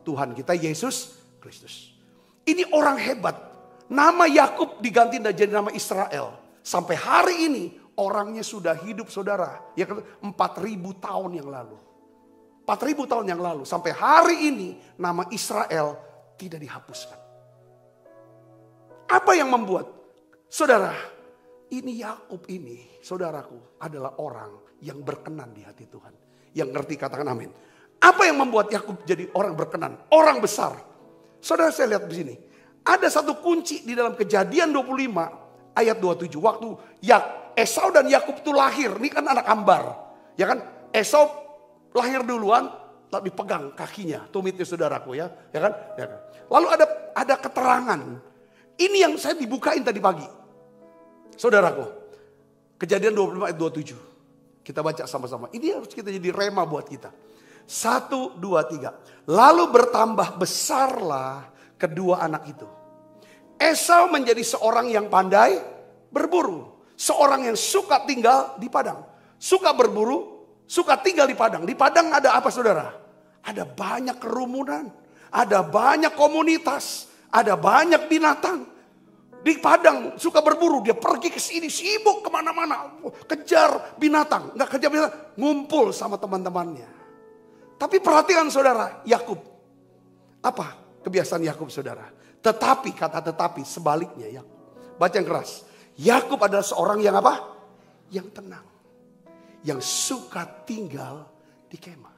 Tuhan kita Yesus Kristus. Ini orang hebat. Nama Yakub diganti jadi nama Israel. Sampai hari ini orangnya sudah hidup saudara. Ya 4.000 tahun yang lalu. 4.000 tahun yang lalu. Sampai hari ini nama Israel tidak dihapuskan. Apa yang membuat? Saudara, ini Yakub ini, saudaraku, adalah orang yang berkenan di hati Tuhan. Yang ngerti katakan amin. Apa yang membuat Yakub jadi orang berkenan? Orang besar. Saudara, saya lihat di sini. Ada satu kunci di dalam Kejadian 25 ayat 27. Waktu Esau dan Yakub itu lahir. Ini kan anak kembar. Ya kan? Esau lahir duluan, lalu dipegang kakinya. Tumitnya saudaraku ya. Ya kan? Ya kan? Lalu ada keterangan. Ini yang saya dibukain tadi pagi. Saudaraku. Kejadian 25 ayat 27. Kita baca sama-sama. Ini harus kita jadi rema buat kita. 1, 2, 3. Lalu bertambah besarlah kedua anak itu. Esau menjadi seorang yang pandai berburu. Seorang yang suka tinggal di padang. Suka berburu, suka tinggal di padang. Di padang ada apa saudara? Ada banyak kerumunan. Ada banyak komunitas. Ada banyak binatang. Di padang suka berburu, dia pergi ke sini sibuk kemana-mana, kejar binatang, nggak kejar binatang, ngumpul sama teman-temannya. Tapi perhatikan saudara, Yakub, apa kebiasaan Yakub saudara? Tetapi kata tetapi sebaliknya ya, Baca yang keras. Yakub adalah seorang yang apa? Yang tenang. Yang suka tinggal di kemah.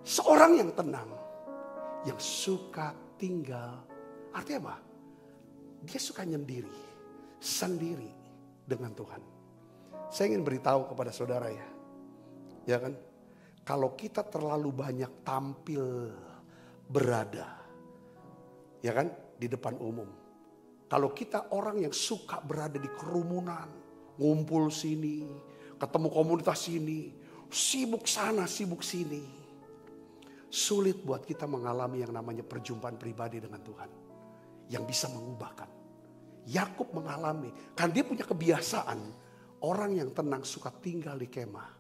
Seorang yang tenang. Yang suka tinggal. Artinya apa? Dia suka nyendiri. Sendiri dengan Tuhan. Saya ingin beritahu kepada saudara ya. Ya kan? Kalau kita terlalu banyak tampil berada. Ya kan? Di depan umum. Kalau kita orang yang suka berada di kerumunan. Ngumpul sini. Ketemu komunitas sini. Sibuk sana, sibuk sini. Sulit buat kita mengalami yang namanya perjumpaan pribadi dengan Tuhan. Yang bisa mengubahkan. Yakub mengalami. Karena dia punya kebiasaan. Orang yang tenang suka tinggal di kemah.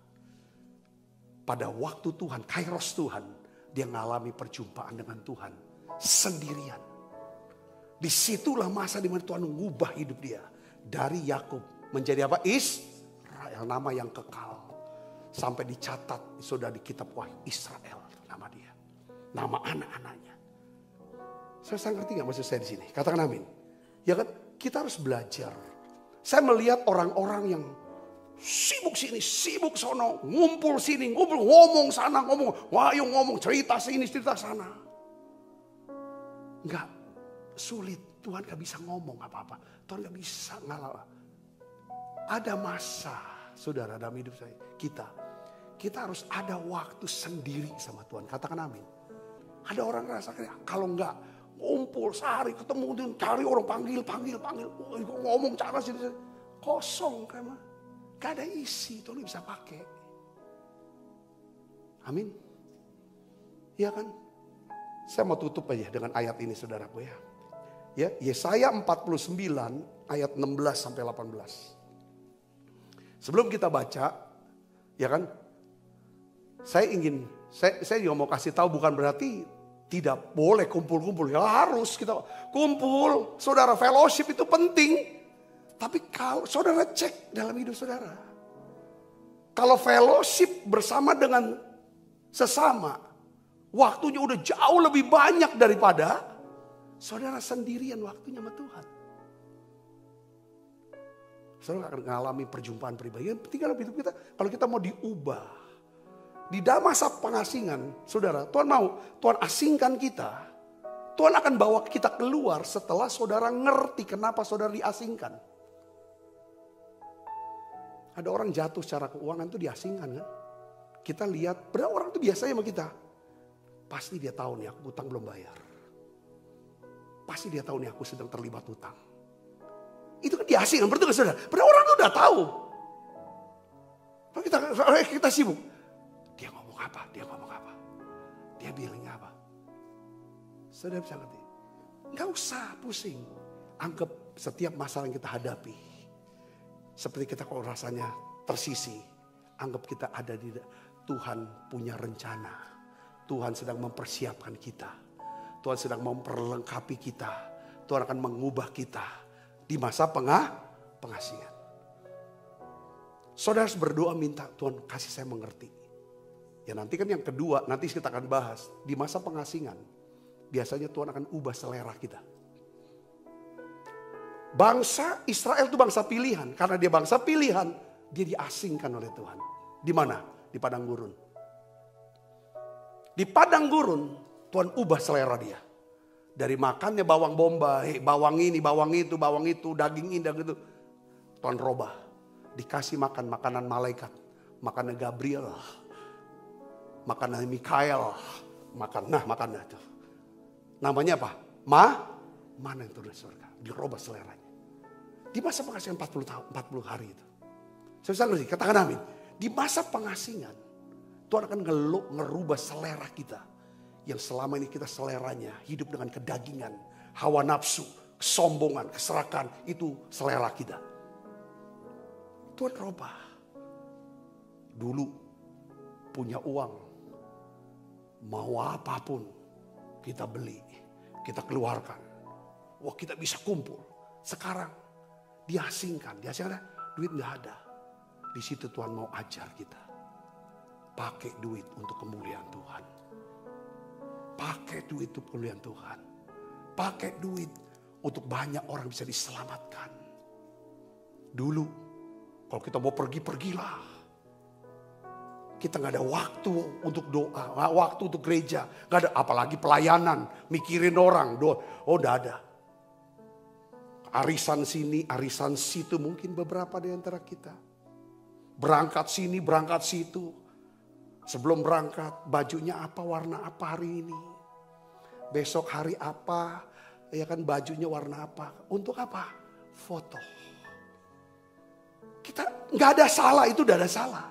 Pada waktu Tuhan, kairos Tuhan, dia mengalami perjumpaan dengan Tuhan sendirian. Disitulah masa di mana Tuhan mengubah hidup dia. Dari Yakub menjadi apa? Israel, nama yang kekal. Sampai dicatat, sudah di kitab Wahyu, Israel nama dia. Nama anak-anaknya. Saya ngerti gak maksud saya di sini? Katakan amin. Ya kan, kita harus belajar. Saya melihat orang-orang yang sibuk sini, sibuk sono, ngumpul sini, ngumpul, ngomong sana, ngomong, wah yuk ngomong, cerita sini, cerita sana. Enggak, sulit. Tuhan gak bisa ngomong apa-apa. Tuhan gak bisa ngalah. Ada masa, saudara, dalam hidup saya, kita harus ada waktu sendiri sama Tuhan. Katakan amin. Ada orang ngerasa kayak kalau enggak ngumpul sehari ketemu, cari orang panggil, ngomong cara sini, kosong kan. Gak ada isi, itu lu bisa pakai. Amin. Iya kan? Saya mau tutup aja dengan ayat ini saudaraku ya. Ya, Yesaya 49 ayat 16 sampai 18. Sebelum kita baca, ya kan? Saya juga mau kasih tahu bukan berarti tidak boleh kumpul-kumpul. Ya harus kita kumpul, saudara, fellowship itu penting. Tapi kalau saudara cek dalam hidup saudara. Kalau fellowship bersama dengan sesama. Waktunya udah jauh lebih banyak daripada saudara sendirian waktunya sama Tuhan. Saudara akan mengalami perjumpaan pribadi. Yang penting dalam hidup kita. Kalau kita mau diubah. Di dalam masa pengasingan. Saudara, Tuhan mau. Tuhan asingkan kita. Tuhan akan bawa kita keluar setelah saudara ngerti kenapa saudara diasingkan. Ada orang jatuh secara keuangan itu diasingkan kan. Kita lihat berapa orang itu biasanya sama kita. Pasti dia tahu nih aku utang belum bayar. Pasti dia tahu nih aku sedang terlibat utang. Itu kan diasingkan, betul gak saudara? Berapa orang itu udah tahu. Kita sibuk. Dia ngomong apa? Dia bilang apa? Saudara bisa ngerti? Gak usah pusing. Anggap setiap masalah yang kita hadapi. Seperti kita kalau rasanya tersisi. Anggap kita ada di Tuhan punya rencana. Tuhan sedang mempersiapkan kita. Tuhan sedang memperlengkapi kita. Tuhan akan mengubah kita. Di masa pengasingan. Saudara harus berdoa minta Tuhan kasih saya mengerti. Ya nanti kan yang kedua nanti kita akan bahas. Di masa pengasingan. Biasanya Tuhan akan ubah selera kita. Bangsa Israel itu bangsa pilihan. Karena dia bangsa pilihan, dia diasingkan oleh Tuhan. Di mana? Di padang gurun. Di padang gurun, Tuhan ubah selera dia. Dari makannya bawang bombay, bawang ini, bawang itu, daging ini, daging itu. Tuhan robah. Dikasih makan makanan malaikat. Makanan Gabriel. Makanan Mikael. Makanan itu. Namanya apa? Mana yang turun dari surga. Dirubah seleranya. Di masa pengasingan 40 hari itu. Saya ngerti, katakan amin. Di masa pengasingan, Tuhan akan ngerubah selera kita. Yang selama ini kita seleranya hidup dengan kedagingan, hawa nafsu, kesombongan, keserakan. Itu selera kita. Tuhan rubah. Dulu punya uang. Mau apapun kita beli, kita keluarkan. Wah kita bisa kumpul. Sekarang diasingkan. Duit gak ada. Di situ Tuhan mau ajar kita. Pakai duit untuk kemuliaan Tuhan. Pakai duit untuk kemuliaan Tuhan. Pakai duit untuk banyak orang bisa diselamatkan. Dulu kalau kita mau pergi-pergilah. Kita gak ada waktu untuk doa, gak waktu untuk gereja. Gak ada, apalagi pelayanan, mikirin orang. Oh udah ada. Arisan sini, arisan situ, mungkin beberapa di antara kita. Berangkat sini, berangkat situ. Sebelum berangkat, bajunya apa, warna apa hari ini. Besok hari apa, ya kan bajunya warna apa. Untuk apa? Foto. Kita gak ada salah, itu udah ada salah.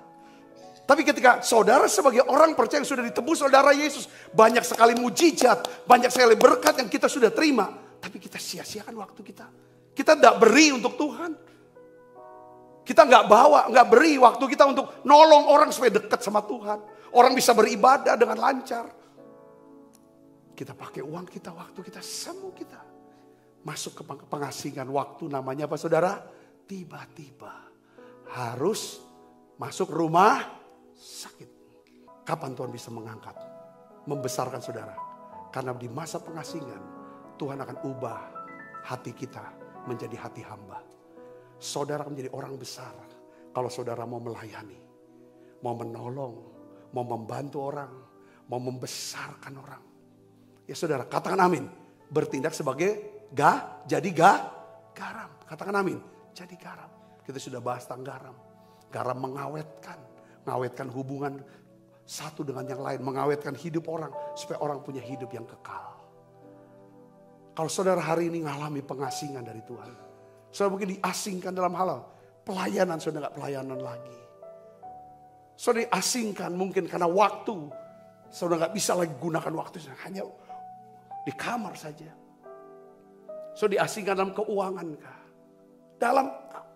Tapi ketika saudara sebagai orang percaya yang sudah ditebus saudara Yesus. Banyak sekali mujizat, banyak sekali berkat yang kita sudah terima. Tapi kita sia-siakan waktu kita. Kita tidak beri untuk Tuhan. Kita nggak beri waktu kita untuk nolong orang supaya dekat sama Tuhan. Orang bisa beribadah dengan lancar. Kita pakai uang kita, waktu kita, semua kita. Masuk ke pengasingan waktu namanya apa saudara? Tiba-tiba harus masuk rumah sakit. Kapan Tuhan bisa mengangkat, membesarkan saudara? Karena di masa pengasingan Tuhan akan ubah hati kita menjadi hati hamba. Saudara akan menjadi orang besar kalau saudara mau melayani, mau menolong, mau membantu orang, mau membesarkan orang. Ya saudara, katakan amin. Bertindak sebagai garam. Katakan amin. Jadi garam. Kita sudah bahas tentang garam. Garam mengawetkan hubungan satu dengan yang lain, mengawetkan hidup orang supaya orang punya hidup yang kekal. Kalau saudara hari ini mengalami pengasingan dari Tuhan, saudara mungkin diasingkan dalam hal pelayanan, saudara nggak pelayanan lagi. Saudara diasingkan mungkin karena waktu, saudara nggak bisa lagi gunakan waktu, hanya di kamar saja. Saudara diasingkan dalam keuangan kah, dalam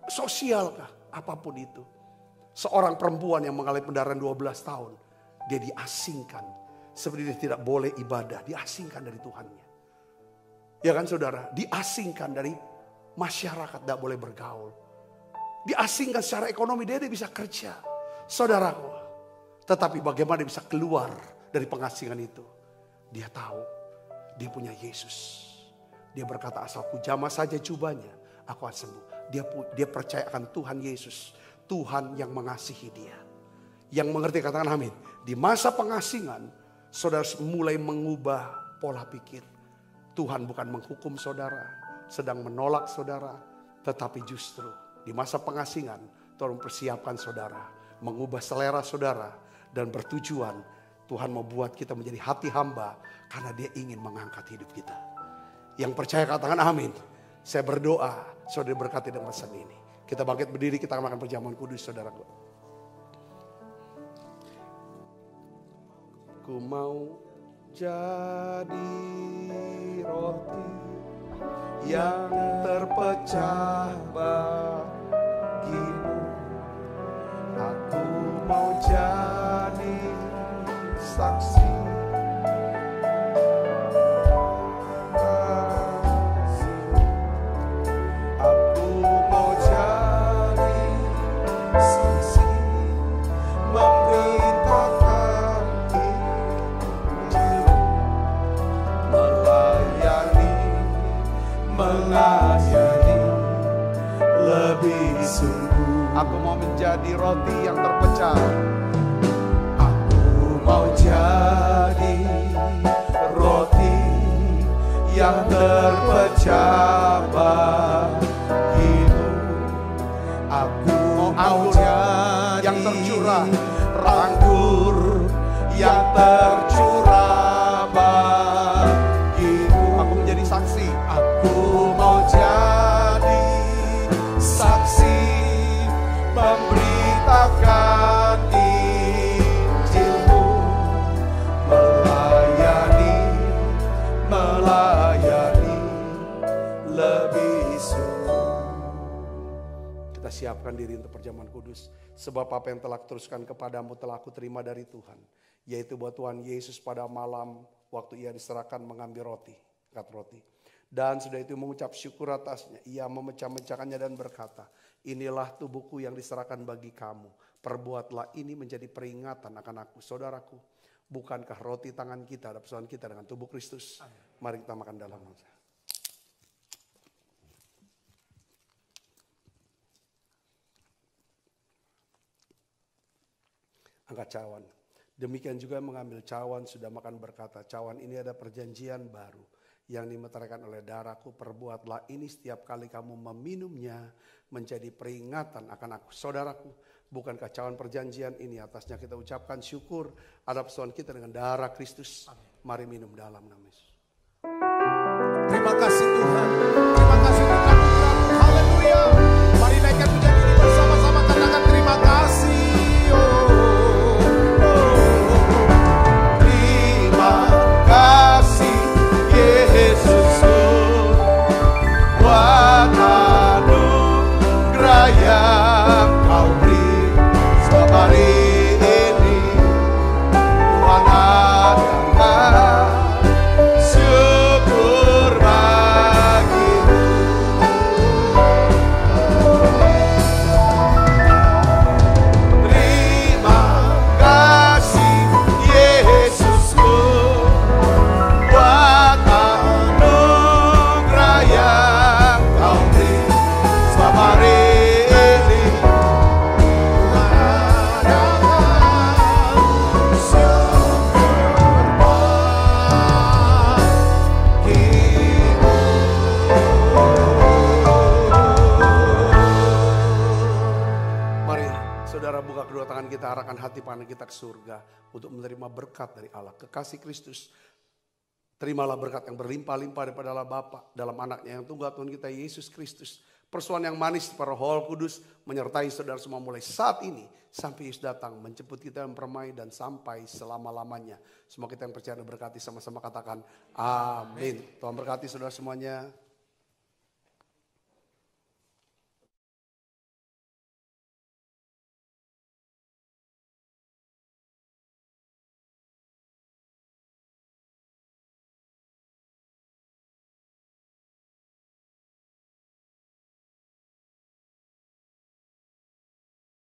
sosial kah, apapun itu. Seorang perempuan yang mengalami pendarahan 12 tahun. Dia diasingkan. Seperti dia tidak boleh ibadah. Diasingkan dari Tuhannya. Ya kan saudara? Diasingkan dari masyarakat. Tidak boleh bergaul. Diasingkan secara ekonomi. Dia bisa kerja. Saudaraku. Tetapi bagaimana dia bisa keluar dari pengasingan itu? Dia tahu. Dia punya Yesus. Dia berkata asalku jamah saja jubahnya. Aku akan sembuh. Dia percaya akan Tuhan Yesus. Tuhan yang mengasihi dia. Yang mengerti katakan amin. Di masa pengasingan, saudara mulai mengubah pola pikir. Tuhan bukan menghukum saudara, sedang menolak saudara. Tetapi justru di masa pengasingan, Tuhan mempersiapkan saudara. Mengubah selera saudara. Dan bertujuan Tuhan mau buat kita menjadi hati hamba. Karena dia ingin mengangkat hidup kita. Yang percaya katakan amin. Saya berdoa, saudara berkati dengan pesan ini. Kita bangkit berdiri, kita akan makan perjamuan kudus, saudaraku. Ku mau jadi roti yang terpecah bagimu. Aku mau jadi saksi. Aku mau menjadi roti yang terpecah. Aku mau jadi roti yang terpecah bagimu. Aku mau jadi yang tercurah, anggur yang tercurah bagimu. Aku menjadi saksi. Aku mau jadi saksi, memberitakan Injilmu, melayani lebih sungguh. Kita siapkan diri untuk perjamuan kudus. Sebab apa yang telah teruskan kepadamu telah aku terima dari Tuhan. Yaitu bahwa Tuhan Yesus pada malam waktu ia diserahkan mengambil roti, angkat roti. Dan sudah itu mengucap syukur atasnya. Ia memecah-mecahkannya dan berkata, inilah tubuhku yang diserahkan bagi kamu. Perbuatlah ini menjadi peringatan akan aku. Saudaraku, bukankah roti tangan kita ada persaudaraan kita dengan tubuh Kristus? Mari kita makan dalam. Angkat cawan. Demikian juga mengambil cawan sudah makan berkata, cawan ini ada perjanjian baru yang dimeteraikan oleh darahku. Perbuatlah ini setiap kali kamu meminumnya menjadi peringatan akan aku. Saudaraku, bukankah cawan perjanjian ini atasnya kita ucapkan syukur atas persoalan kita dengan darah Kristus. Mari minum dalam nama Yesus. Terima kasih Tuhan. Terima kasih Tuhan. Haleluya. Mari naikkan pujian ini bersama-sama, katakan terima kasih. Terima kasih Yesusku, buat anugerah yang Kau beri setiap hari ini. Tuhan adalah syukur bagimu. Terima kasih Yesusku, buat anugerah yang Kau beri setiap hari ini. Tuhan adalah syukur bagimu. Mari saudara buka kedua tangan kita, arahkan hati pandang kita ke surga untuk menerima berkat dari Allah. Kekasih Kristus, terimalah berkat yang berlimpah-limpah daripada Allah Bapa dalam anaknya yang tunggal Tuhan kita Yesus Kristus. Persoalan yang manis para Roh Kudus menyertai saudara semua mulai saat ini sampai Yesus datang menjemput kita yang permai dan sampai selama-lamanya. Semua kita yang percaya dan berkati sama-sama katakan amin. Tuhan berkati saudara semuanya.